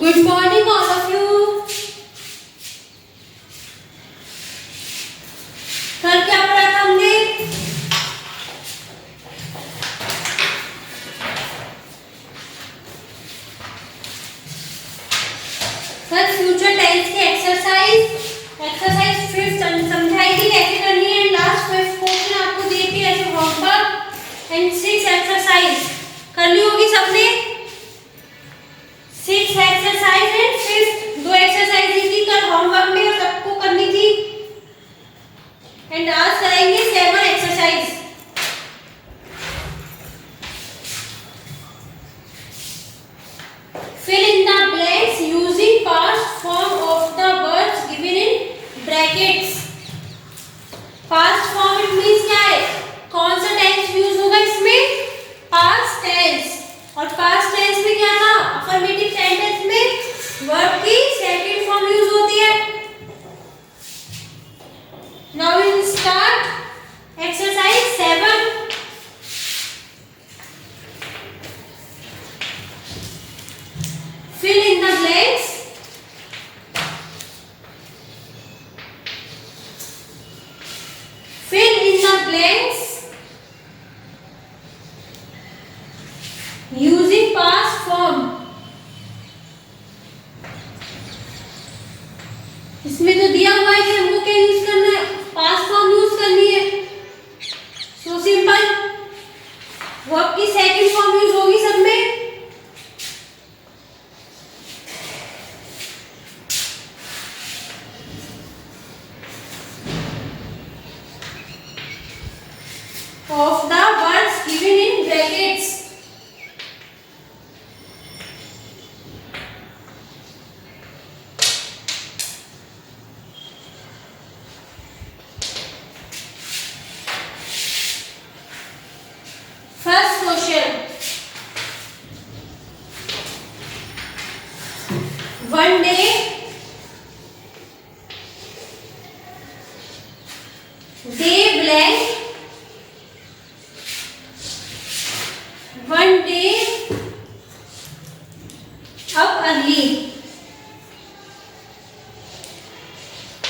Good morning, all of you. कल क्या पढ़ा था हमने? कल फ्यूचर टेंस की एक्सरसाइज 5 समझाई थी कैसे करनी है। लास्ट 5 क्वेश्चन आपको दिए थे ऐसे होमवर्क एंड 6 एक्सरसाइज कर ली होगी सबने। 6 एक्सरसाइज है, 2 एक्सरसाइज दी थी कल होमवर्क में और सबको करनी थी। एंड आज करेंगे 7 exercise. Fill in the blanks using past form of the words given in brackets. Past form it means क्या है, कौन सा टेंस यूज होगा इसमें? Past tense. और पास्ट टेंस में क्या था, अफर्मेटिव सेंटेंस में वर्ब की सेकंड फॉर्म यूज होती है। Now we will start exercise 7। fill in the blanks fill in the blanks using past form। इसमें तो दिया हुआ है कि हमको क्या यूज करना है, पास्ट फॉर्म यूज करनी है। सो सिंपल, वर्ब की सेकंड फॉर्म यूज होगी सब में। Of the words given in brackets। First question, one day they blank one day up early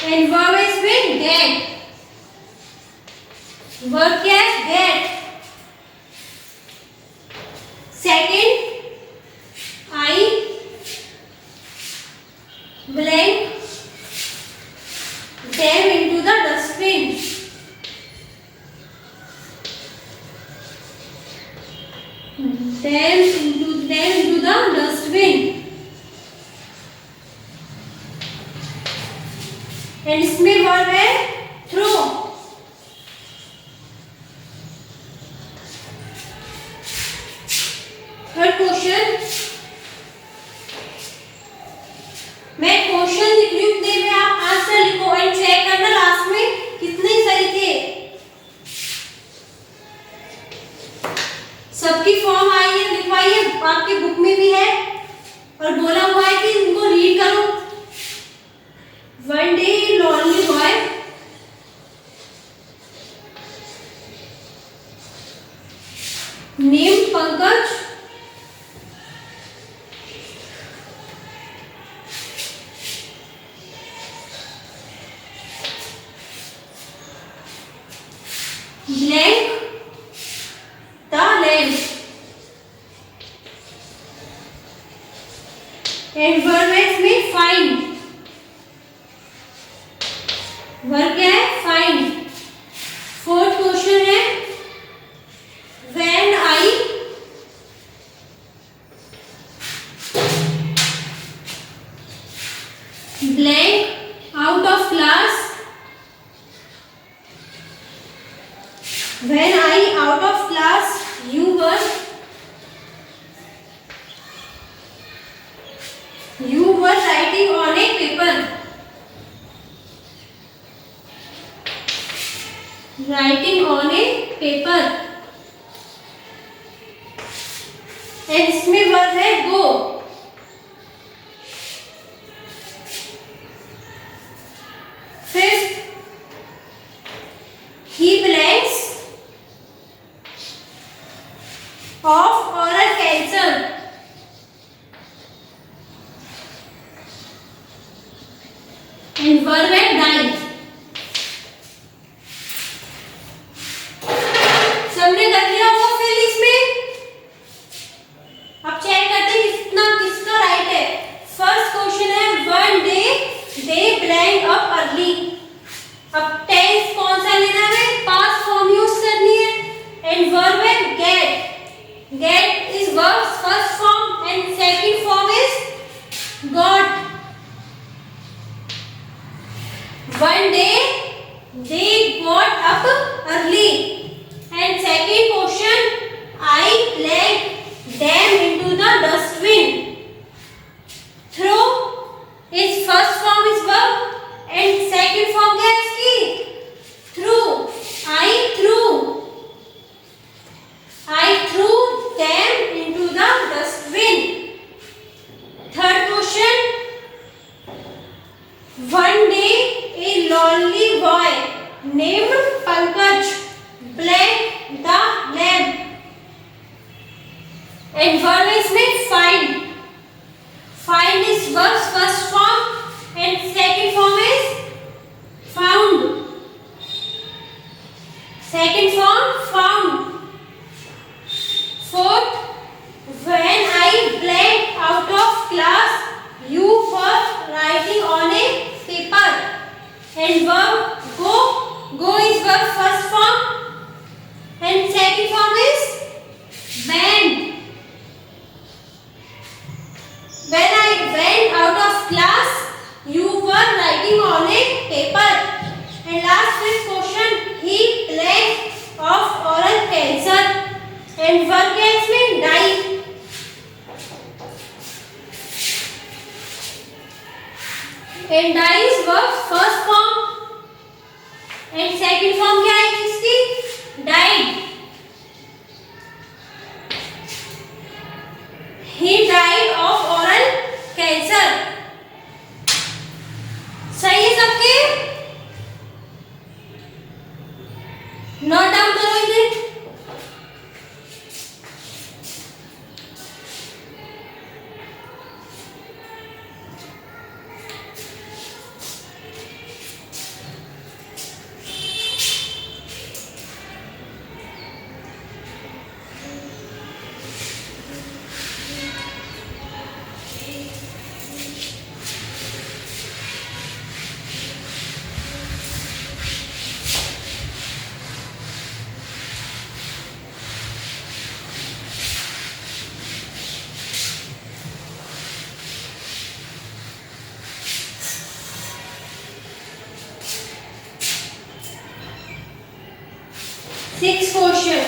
and verb is been get। verb क्या है, get। second, I blank them into the dustbin। them into the dustbin। And इसमें verb है throw. Third question, मैं question लिख रही हूँ, में आप आंसर लिखो एंड चेक करना लास्ट में कितने सही थे। सबकी फॉर्म आई है, लिखवाइए, आपकी बुक में भी है और बोला हुआ है कि इनको रीड करो। One day lonely boy name Pankaj blank the land and verb is में find। वर्ब क्या है, find। फोर्थ क्वेश्चन है, when I blank out of class when I out of class you were writing on a paper। writing on a paper and इसमें verb है go। Fifth, he blanks of or a cancer। Second form, found. Fourth, when I blanked out of class, you were writing on a paper. And verb go. Go is verb first form. And second form is went. When I went out of class, you were writing on a paper. And last fifth question, he blanked of oral cancer. And verb case में die. And die is verb first form. And second form क्या है इसकी? Died. He died of oral cancer. सही है सबके? Note down करो इसे. Sixth question.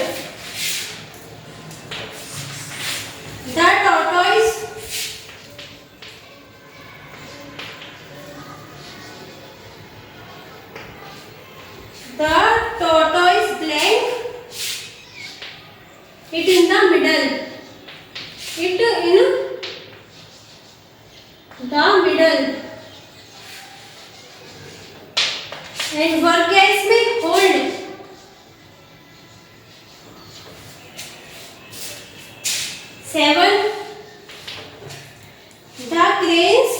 The tortoise blank it in the middle. It in the middle. And verb क्या है इसमें? Hold. Seven. The cranes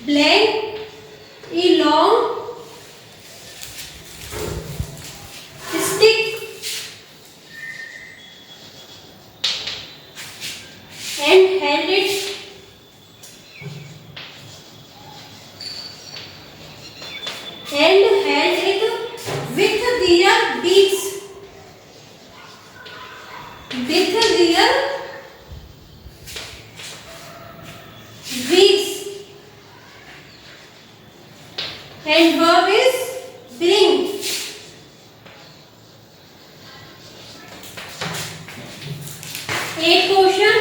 blank a long stick and held it with their beaks. With their beaks. And verb is bring. Eighth question.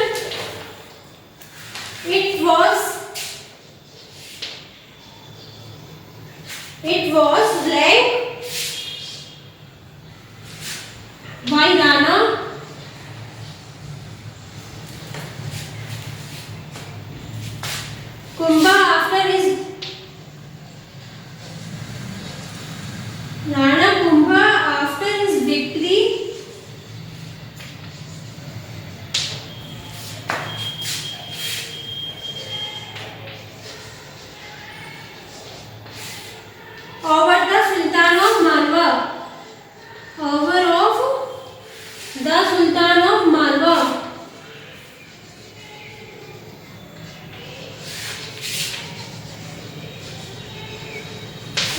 It was blank by Rana. Kumbha after his Rana Kumbha after his victory over the Sultan of Malwa. Over of the Sultan of Malwa.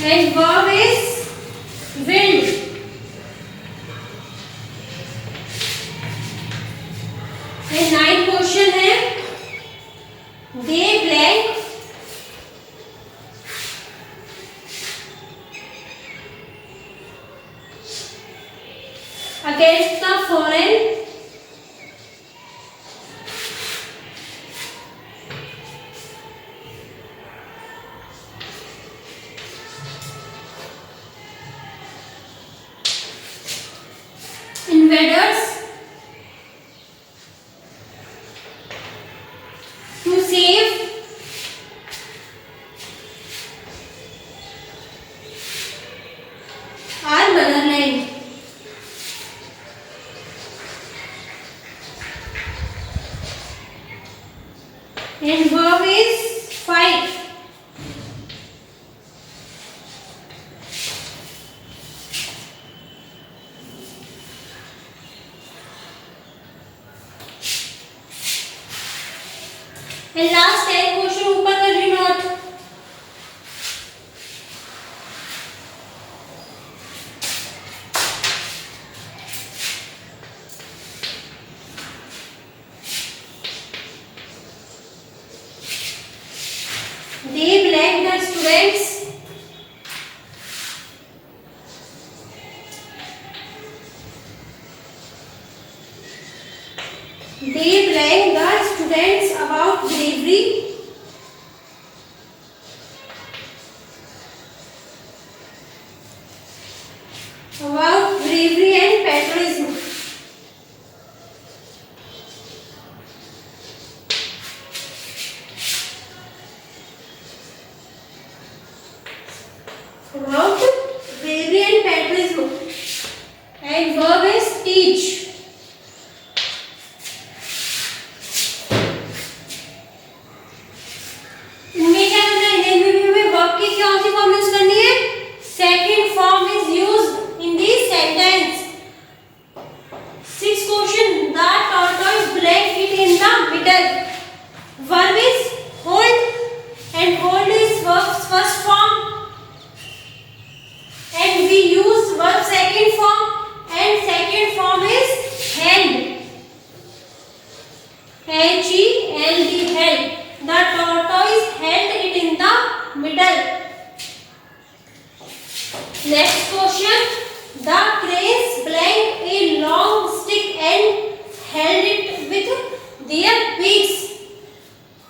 And verb is wind. And ninth question है they blank against the foreign invaders to save our motherland. And verb is fight. about bravery and patriotism. About bravery and patriotism. And verb is teach. इनमें क्या करना है? इनमें भी हमें verb की कौन सी फॉर्म यूज करनी है? Second form is used in this sentence. Sixth question. The tortoise blank it in the middle. Verb is hold and hold is verb's first form. And we use verb second form and second form is held. H-E-L-D held. The tortoise held it in the middle. Next question. The cranes blank a long stick and held it with their beaks.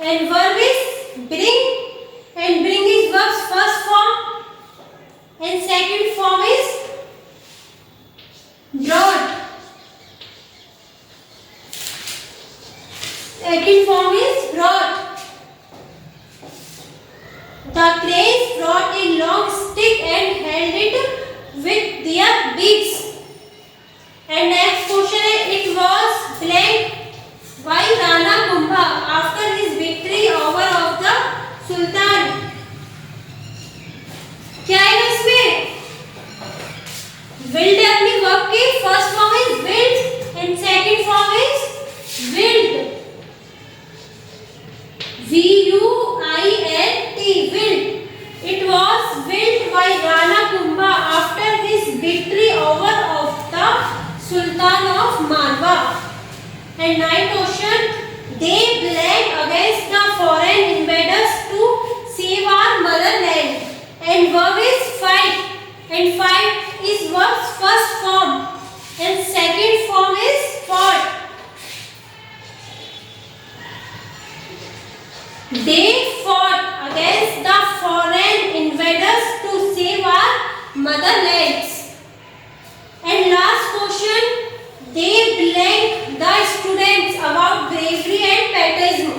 And verb is bring and bring is verb's first form and second form is brought. Second form is brought. The cranes brought a long stick and held it with their beaks. And next question is it was blank by Rana Kumbha after his victory over of the Sultan. क्या है इसमें? Willed अपनी verb की first form is willed and second form is willed. V-U-I-L-T willed. It was willed by Rana Kumbha after his victory over of the Sultan of Malwa. And ninth question. They blank against the foreign invaders to save our motherland. And verb is fight. And fight is verb's first form. And second form is fought. They fought against the foreign invaders to save our motherlands. And last question. They blank the students about bravery and patriotism.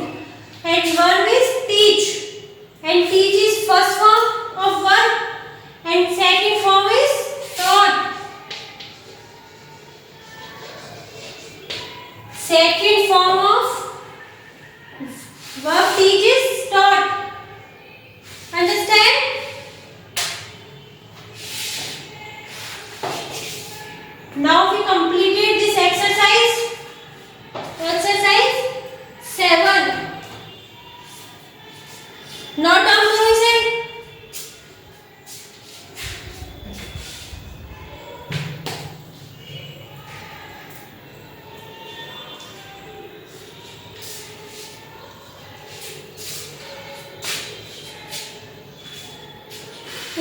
And verb is teach. And teach is first form of verb. And second form is taught. Second form of verb teach is taught. Understand? Now we completed this exercise. Exercise 7. Note down करो इसे.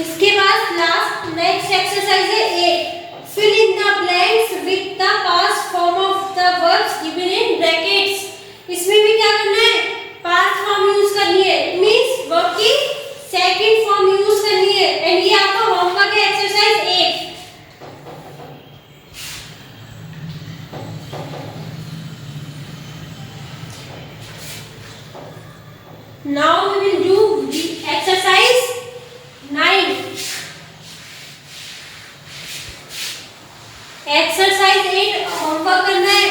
इसके बाद last next exercise है 8. Fill in the blanks with the past form of the verbs given in brackets. इसमें भी क्या करना है? past form यूज करनी है. मींस verb की second form यूज करनी है. एंड ये आपका होमवर्क है exercise 8. Now we will do the exercise 9. Exercise 8 homework करना है.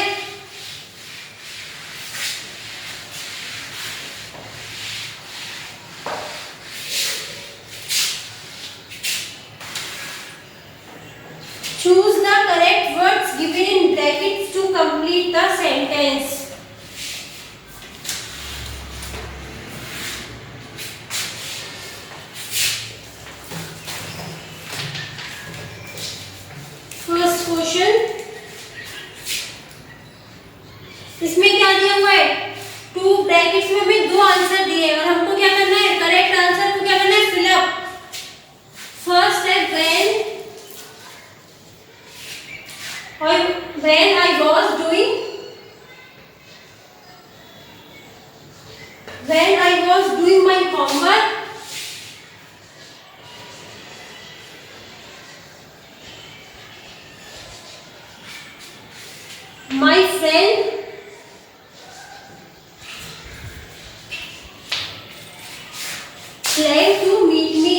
Choose the correct words given in brackets to complete the sentence. First question. इसमें क्या दिया हुआ है? 2 ब्रैकेट्स में हमें 2 आंसर दिए और हमको क्या करना है? करेक्ट आंसर को क्या करना है? Fill up. फर्स्ट है when I was doing my homework my friend planned to meet me.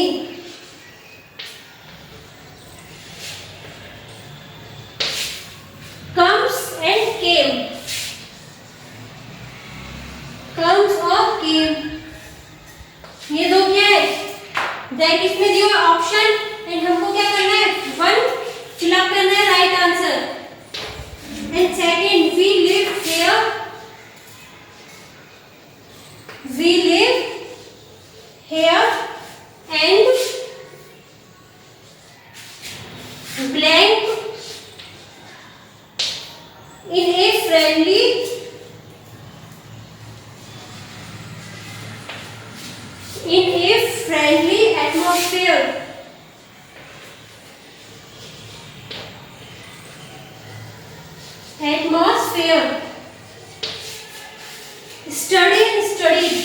Comes and came. Comes और came. ये दो क्या है? ब्रैकेट में दिया ऑप्शन एंड हमको क्या करना है? वन फिलअप करना है right answer. And second we live here. We live here and blank in a friendly atmosphere. Atmosphere. Study and studied.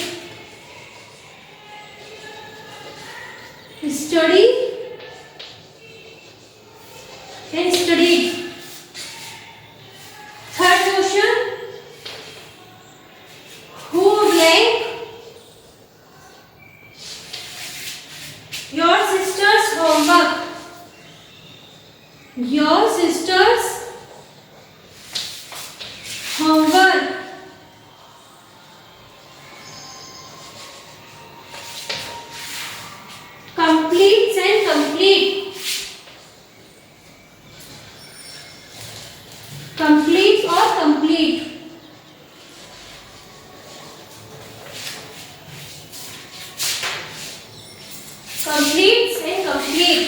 Study and studied. Third question. Who blank your sister's homework? Your sister's homework. Completes and complete. Complete or complete. Completes and complete.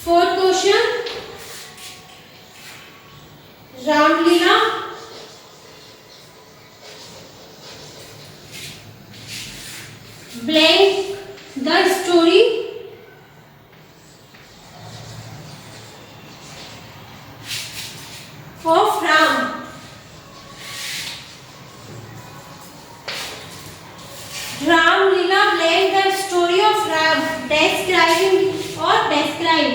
Fourth question. Ramlila blank the story of Ram. Ramlila blank the story of Ram. Describing or describe.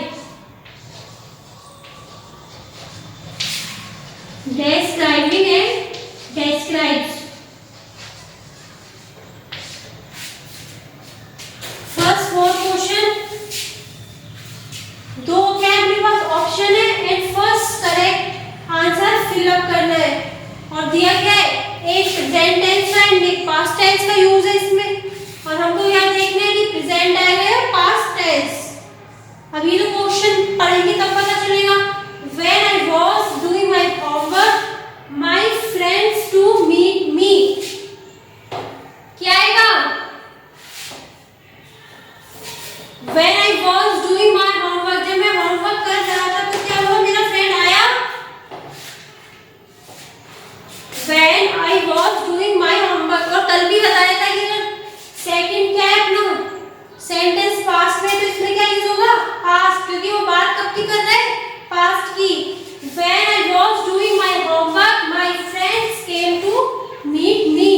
Describing and describes. First four question. दो क्या है अपने पास option है and first correct answer fill up करना है और दिया क्या है एक प्रेजेंट टेंस का एंड एक पास्ट टेंस का यूज है इसमें और हमको याद देखना है कि प्रेजेंट आएगा या पास्ट टेंस. अब ये तो क्वेश्चन पढ़ेंगे तब पता चलेगा. When I was doing my homework, my friends to meet me. क्या आएगा? When I was doing my homework, जब मैं होमवर्क कर रहा था तो क्या हुआ? मेरा फ्रेंड आया. When I was doing my homework और कल भी बताया था कि सेकंड क्या है अपना सेंटेंस पास्ट में तो इसमें क्या यूज होगा? पास्ट क्योंकि वो बात कब की कर रहा है? पास्ट की. When I was doing my homework, my friends came to meet me.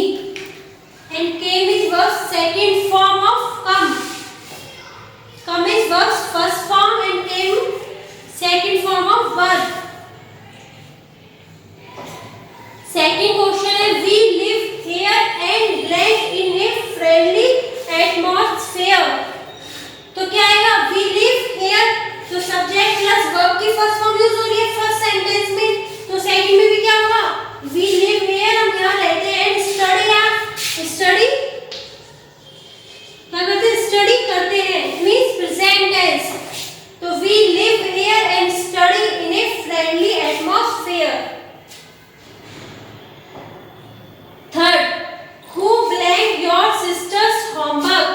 And came is verb second form of come. Come is verb's first form and came second form of verb. Second question है we live here and blank in a friendly atmosphere. तो क्या आएगा? We live here. तो subject plus verb की first form use हो रही है first sentence में. तो सेकंड में भी क्या होगा? We live here हम यहाँ रहते हैं and study यार study क्या करते हैं? स्टडी करते हैं. It means present tense. तो we live here and study in a friendly atmosphere. Third, who blank your sister's homework?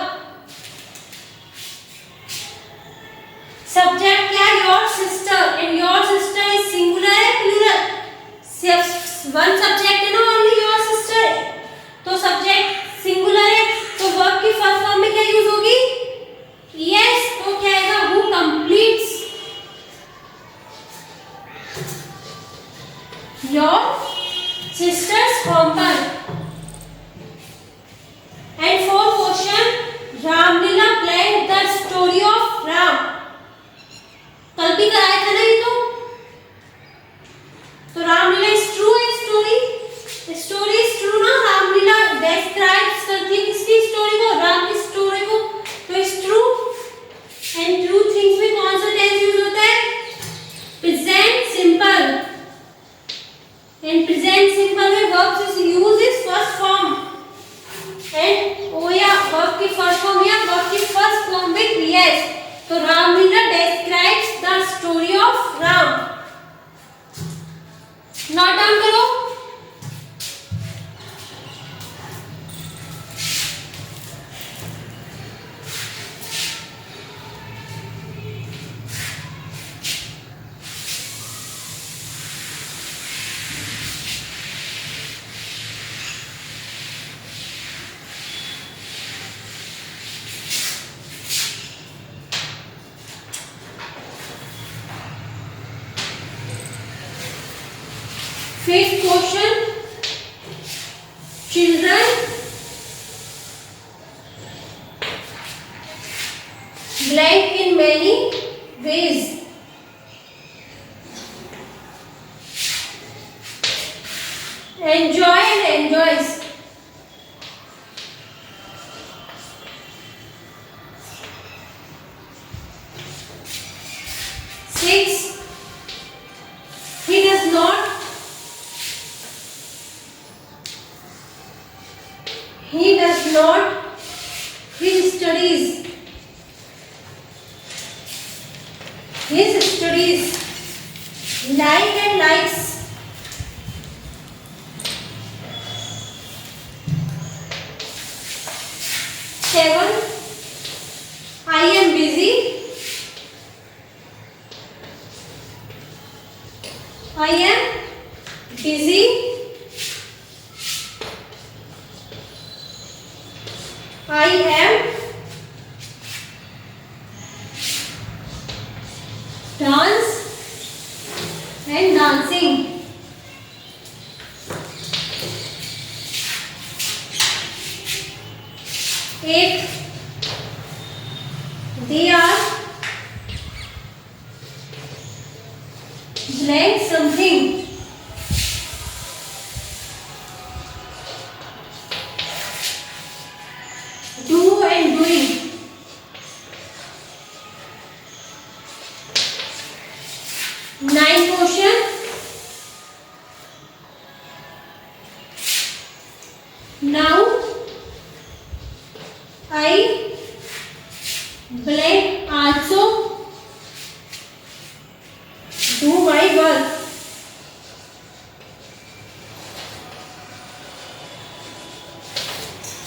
Subject क्या? Your sister and your sister is singular है plural? सिर्फ one subject है ना only your sister. तो subject singular है तो verb की first form में क्या यूज होगी? Yes. तो क्या आएगा? Who completes your sister's homework. And fourth question, Ramlila blank the story of Ram. कल भी कराया था ना ये तो Ramlila is true yes. तो Ramlila describes the story of Ram. Note down करो. Fifth question. Children blank in many ways. Enjoy and enjoys. Six. He does not. He does not. He studies. His studies. Like and likes. Seven. I am busy. I am busy. I am dance and dancing. Eight. They are blank something. Do and doing. Ninth question. Now I blank also do my work.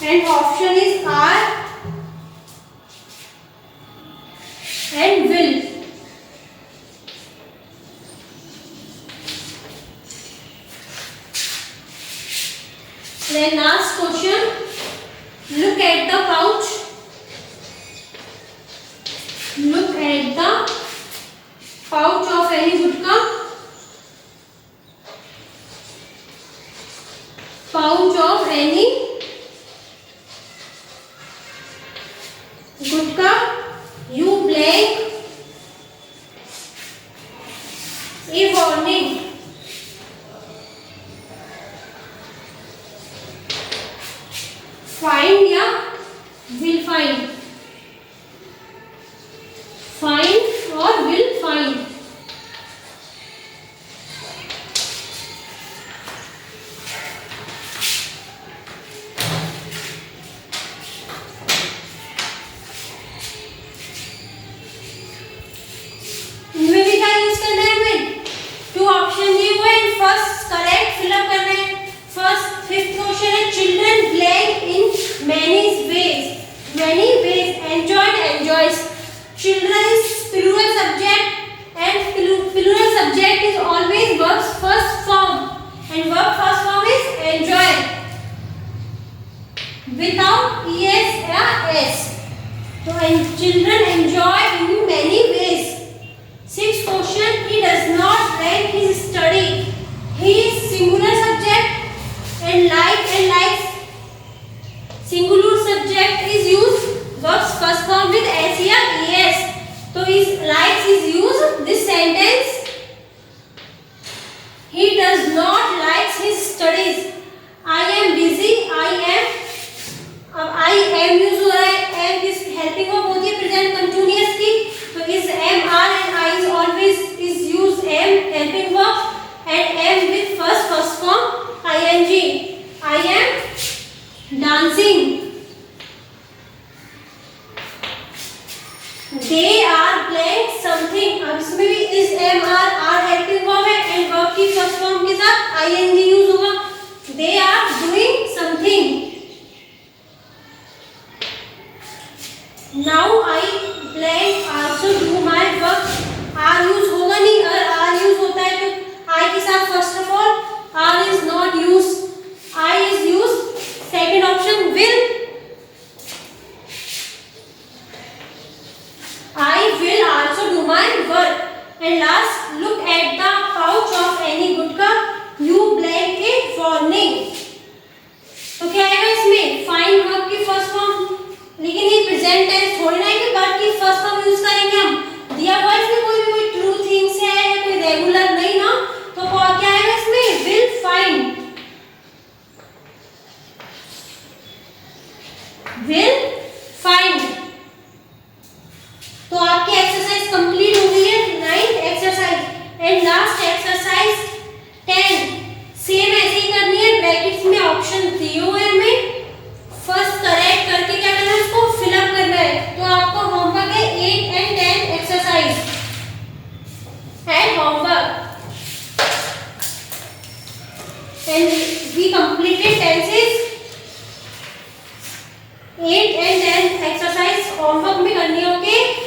And option is are and will. Then last question. Look at the pouch. Look at the pouch of any gutka. Pouch of any gutka. You blank a warning. Find या will find. Find और will find. इनमें भी क्या use करना है हमें? To option दिए हुए हैं, फर्स्ट करेक्ट फिलअप करना है. फर्स्ट फिफ्थ क्वेश्चन है children blank in many ways. Many ways. Enjoyed, enjoys. Children is plural subject and plural subject is always verb's first form and verb first form is enjoy without es या s. So children enjoy in many ways. Sixth question. He does not blank his study. He is singular subject and like and likes. Singular subject is used verbs first form with s या es. So his likes is used this sentence. He does not likes his studies. I am busy. I am use हो रहा है. am is helping verb होती है present continuous they are blank something. अब इसमें भी is am are helping verb है and verb की फर्स्ट फॉर्म के साथ आईएनजी यूज होगा। They are doing something. Now I blank also do my work. Are use होगा नहीं, अगर आर यूज होता है तो आई के साथ first of all are is not use, I is use. Second option will, I will also do my work. And last, look at the pouch of any gutkha, you blank a warning. तो क्या आएगा इसमें? Fine verb की first form, लेकिन ये present tense थोड़ी ना है कि वर्ब की फर्स्ट फॉर्म यूज करेंगे हम। दिया हुआ इसमें कोई ट्रू थिंग्स है या कोई रेगुलर नहीं ना, तो क्या आएगा इसमें? Will find, will find. तो आपकी एक्सरसाइज कंप्लीट हो गई है, 9th exercise. And last exercise 10 same ऐसे ही करनी है। ब्रैकेट्स में ऑप्शन दिए हुए हैं, हमें फर्स्ट करेक्ट करके क्या करना है, इसको फिल अप करना है। तो आपको होमवर्क है 8 and 10 exercise and homework. And we completed tenses 8 and 10 exercise homework में करनी है। ओके